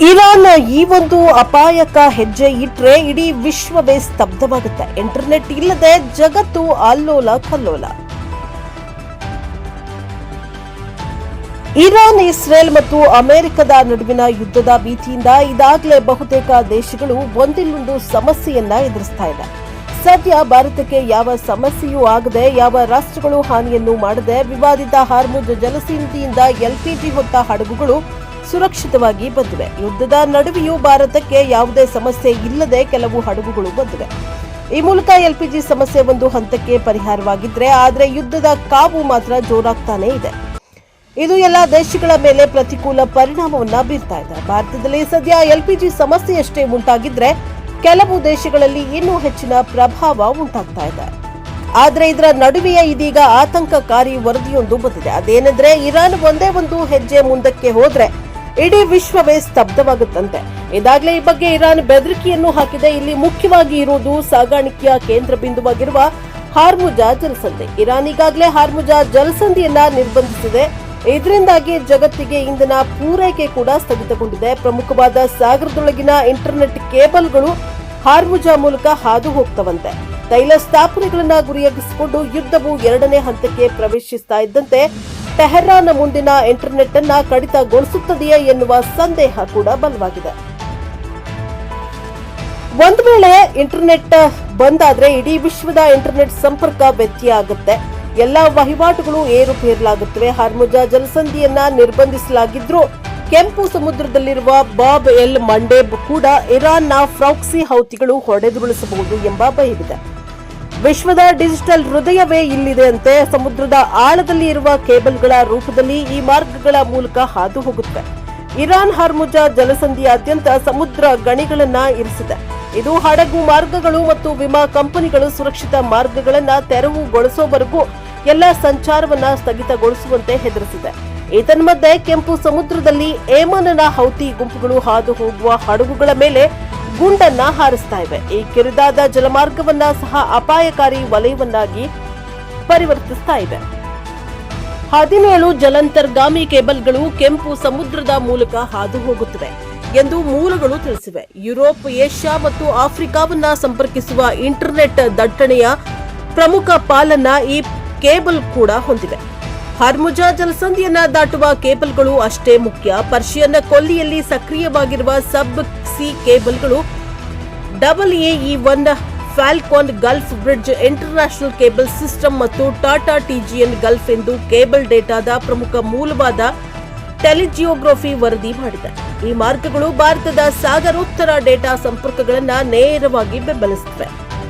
Iran ಈ ಒಂದು ಅಪಾಯಕ ಹೆಜ್ಜೆ ಇಟ್ರೆ ಇಡೀ ವಿಶ್ವವೇ ಸ್ತಬ್ಧವಾಗುತ್ತೆ. ಇಂಟರ್ನೆಟ್ ಇಲ್ಲದೆ ಜಗತ್ತು ಅಲ್ಲೋಲ ಕಲ್ಲೋಲ. ಇರಾನ್, ಇಸ್ರೇಲ್ ಮತ್ತು ಅಮೆರಿಕದ ನಡುವಿನ ಯುದ್ಧದ ಭೀತಿಯಿಂದ ಈಗಾಗಲೇ ಬಹುತೇಕ ದೇಶಗಳು ಒಂದಿಲ್ಲೊಂದು ಸಮಸ್ಯೆಯನ್ನ ಎದುರಿಸ್ತಾ ಇದೆ. ಸದ್ಯ ಭಾರತಕ್ಕೆ ಯಾವ ಸಮಸ್ಯೆಯೂ ಆಗದೆ, ಯಾವ ರಾಷ್ಟ್ರಗಳು ಹಾನಿಯನ್ನು ಮಾಡದೆ ವಿವಾದಿತ ಹಾರ್ಮುಜ್ ಜಲಸಂಧಿಯಿಂದ ಎಲ್ಪಿಜಿ ಹೊತ್ತ ಹಡಗುಗಳು ಸುರಕ್ಷಿತವಾಗಿ ಬಂದಿವೆ. ಯುದ್ಧದ ನಡುವೆಯೂ ಭಾರತಕ್ಕೆ ಯಾವುದೇ ಸಮಸ್ಯೆ ಇಲ್ಲದೆ ಕೆಲವು ಹಡಗುಗಳು ಬಂದಿವೆ. ಈ ಮೂಲಕ ಎಲ್ಪಿಜಿ ಸಮಸ್ಯೆ ಒಂದು ಹಂತಕ್ಕೆ ಪರಿಹಾರವಾಗಿದ್ರೆ, ಆದರೆ ಯುದ್ಧದ ಕಾವು ಮಾತ್ರ ಜೋರಾಗ್ತಾನೆ ಇದೆ. ಇದು ಎಲ್ಲ ದೇಶಗಳ ಮೇಲೆ ಪ್ರತಿಕೂಲ ಪರಿಣಾಮವನ್ನ ಬೀರ್ತಾ ಇದೆ. ಭಾರತದಲ್ಲಿ ಸದ್ಯ ಎಲ್ಪಿಜಿ ಸಮಸ್ಯೆಯಷ್ಟೇ ಉಂಟಾಗಿದ್ರೆ, ಕೆಲವು ದೇಶಗಳಲ್ಲಿ ಇನ್ನೂ ಹೆಚ್ಚಿನ ಪ್ರಭಾವ ಉಂಟಾಗ್ತಾ ಇದೆ. ಆದರೆ ಇದರ ನಡುವೆಯೇ ಇದೀಗ ಆತಂಕಕಾರಿ ವರದಿಯೊಂದು ಬಂದಿದೆ. ಅದೇನೆಂದ್ರೆ, ಇರಾನ್ ಒಂದೇ ಒಂದು ಹೆಜ್ಜೆ ಮುಂದಕ್ಕೆ ಹೋದ್ರೆ ಇಡೀ ವಿಶ್ವವೇ ಸ್ತಬ್ಧವಾಗುತ್ತಂತೆ. ಇದಾಗಲೇ ಈ ಬಗ್ಗೆ ಇರಾನ್ ಬೆದರಿಕೆಯನ್ನು ಹಾಕಿದೆ. ಇಲ್ಲಿ ಮುಖ್ಯವಾಗಿ ಇರುವುದು ಸಾಗಾಣಿಕೆಯ ಕೇಂದ್ರ ಬಿಂದುವಾಗಿರುವ ಹಾರ್ಮುಜ್ ಜಲಸಂಧಿ. ಇರಾನ್ ಈಗಾಗಲೇ ಹಾರ್ಮುಜ್ ಜಲಸಂಧಿಯನ್ನ ನಿರ್ಬಂಧಿಸಿದೆ. ಇದರಿಂದಾಗಿ ಜಗತ್ತಿಗೆ ಇಂಧನ ಪೂರೈಕೆ ಕೂಡ ಸ್ಥಗಿತಗೊಂಡಿದೆ. ಪ್ರಮುಖವಾದ ಸಾಗರದೊಳಗಿನ ಇಂಟರ್ನೆಟ್ ಕೇಬಲ್ಗಳು ಹಾರ್ಮುಜ್ ಮೂಲಕ ಹಾದು ಹೋಗ್ತವಂತೆ. ತೈಲ ಸ್ಥಾಪನೆಗಳನ್ನ ಗುರಿಯಾಗಿಸಿಕೊಂಡು ಯುದ್ಧವು ಎರಡನೇ ಹಂತಕ್ಕೆ ಪ್ರವೇಶಿಸ್ತಾ ಇದ್ದಂತೆ ಟೆಹರಾನ್ ಮುಂದಿನ ಇಂಟರ್ನೆಟ್ ಅನ್ನ ಕಡಿತಗೊಳಿಸುತ್ತದೆಯೇ ಎನ್ನುವ ಸಂದೇಹ ಕೂಡ ಬಲವಾಗಿದೆ. ಒಂದು ವೇಳೆ ಇಂಟರ್ನೆಟ್ ಬಂದಾದ್ರೆ ಇಡೀ ವಿಶ್ವದ ಇಂಟರ್ನೆಟ್ ಸಂಪರ್ಕ ವ್ಯತ್ಯಯ ಆಗುತ್ತೆ. ಎಲ್ಲಾ ವಹಿವಾಟುಗಳು ಏರುಪೇರಲಾಗುತ್ತವೆ. ಹಾರ್ಮುಜ್ ಜಲಸಂಧಿಯನ್ನ ನಿರ್ಬಂಧಿಸಲಾಗಿದ್ರೂ ಕೆಂಪು ಸಮುದ್ರದಲ್ಲಿರುವ ಬಾಬ್ ಎಲ್ ಮಂಡೇಬ್ ಕೂಡ ಇರಾನ್ನ ಪ್ರಾಕ್ಸಿ ಹೌತಿಗಳು ಹೊಡೆದುರುಳಿಸಬಹುದು ಎಂಬ ಭಯವಿದೆ. ವಿಶ್ವದ ಡಿಜಿಟಲ್ ಹೃದಯವೇ ಇಲ್ಲಿದೆ ಅಂತೆ. ಸಮುದ್ರದ ಆಳದಲ್ಲಿ ಇರುವ ಕೇಬಲ್ಗಳ ರೂಪದಲ್ಲಿ ಈ ಮಾರ್ಗಗಳ ಮೂಲಕ ಹಾದು ಹೋಗುತ್ತವೆ. ಇರಾನ್ ಹಾರ್ಮುಜ್ ಜಲಸಂಧಿಯಾದ್ಯಂತ ಸಮುದ್ರ ಗಣಿಗಳನ್ನ ಇರಿಸಿದೆ. ಇದು ಹಡಗು ಮಾರ್ಗಗಳು ಮತ್ತು ವಿಮಾ ಕಂಪನಿಗಳು ಸುರಕ್ಷಿತ ಮಾರ್ಗಗಳನ್ನ ತೆರವುಗೊಳಿಸುವವರೆಗೂ ಎಲ್ಲ ಸಂಚಾರವನ್ನ ಸ್ಥಗಿತಗೊಳಿಸುವಂತೆ ಹೆದರಿಸಿದೆ. ಏತನ್ಮಧ್ಯೆ ಕೆಂಪು ಸಮುದ್ರದಲ್ಲಿ ಏಮನ್ನ ಹೌತಿ ಗುಂಪುಗಳು ಹಾದು ಹೋಗುವ ಹಡಗುಗಳ ಮೇಲೆ ಗುಂಡನ್ನ ಹಾರಿಸ್ತಾ ಇವೆ. ಈ ಕಿರಿದಾದ ಜಲಮಾರ್ಗವನ್ನ ಸಹ ಅಪಾಯಕಾರಿ ವಲಯವನ್ನಾಗಿ ಪರಿವರ್ತಿಸ್ತಾ ಇದೆ. 17 ಜಲಾಂತರ್ಗಾಮಿ ಕೇಬಲ್ಗಳು ಕೆಂಪು ಸಮುದ್ರದ ಮೂಲಕ ಹಾದು ಹೋಗುತ್ತವೆ ಎಂದು ಮೂಲಗಳು ತಿಳಿಸಿವೆ. ಯುರೋಪ್, ಏಷ್ಯಾ ಮತ್ತು ಆಫ್ರಿಕಾವನ್ನ ಸಂಪರ್ಕಿಸುವ ಇಂಟರ್ನೆಟ್ ದಟ್ಟಣೆಯ ಪ್ರಮುಖ ಪಾಲನ್ನ ಈ ಕೇಬಲ್ ಕೂಡ ಹೊಂದಿವೆ. ಹಾರ್ಮುಜ್ ಜಲಸಂಧಿಯನ್ನ ದಾಟುವ ಕೇಬಲ್ಗಳು ಅಷ್ಟೇ ಮುಖ್ಯ. ಪರ್ಷಿಯನ್ ಕೊಲ್ಲಿಯಲ್ಲಿ ಸಕ್ರಿಯವಾಗಿರುವ ಸಬ್ ಸಿ ಕೇಬಲ್ಗಳು WAE-1 Falcon Gulf Bridge International cable system ಮತ್ತು ಟಾಟಾ TGN ಗಲ್ಫ್ ಎಂದು ಕೇಬಲ್ ಡೇಟಾದ ಪ್ರಮುಖ ಮೂಲವಾದ ಟೆಲಿಜಿಯೋಗ್ರಫಿ ವರದಿ ಮಾಡಿದೆ. ಈ ಮಾರ್ಗಗಳು ಭಾರತದ ಸಾಗರೋತ್ತರ ಡೇಟಾ ಸಂಪರ್ಕಗಳನ್ನು ನೇರವಾಗಿ ಬೆಂಬಲಿಸುತ್ತವೆ.